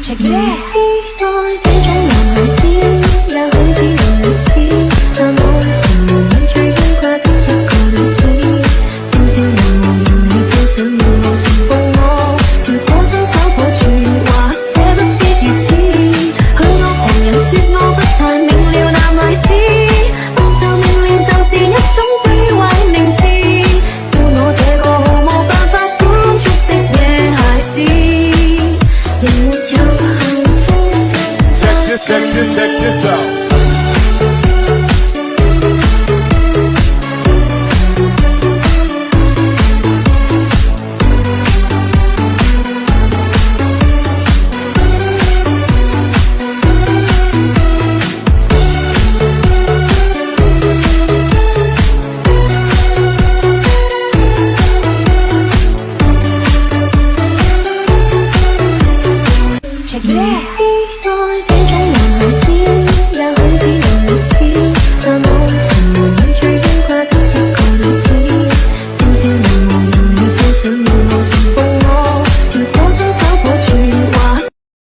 Check it out。愛這種男孩子，也許只能如此，但我成為你最牽掛的一個女子。朝朝暮暮讓你只想要我順服我，如果親手抱住，或者不必如此。許多旁人說我不太明了男孩子，不受命令就是一種最壞名字，叫我這個毫無辦法管束的野孩子，仍沒有幸福。Check this out. Check it out。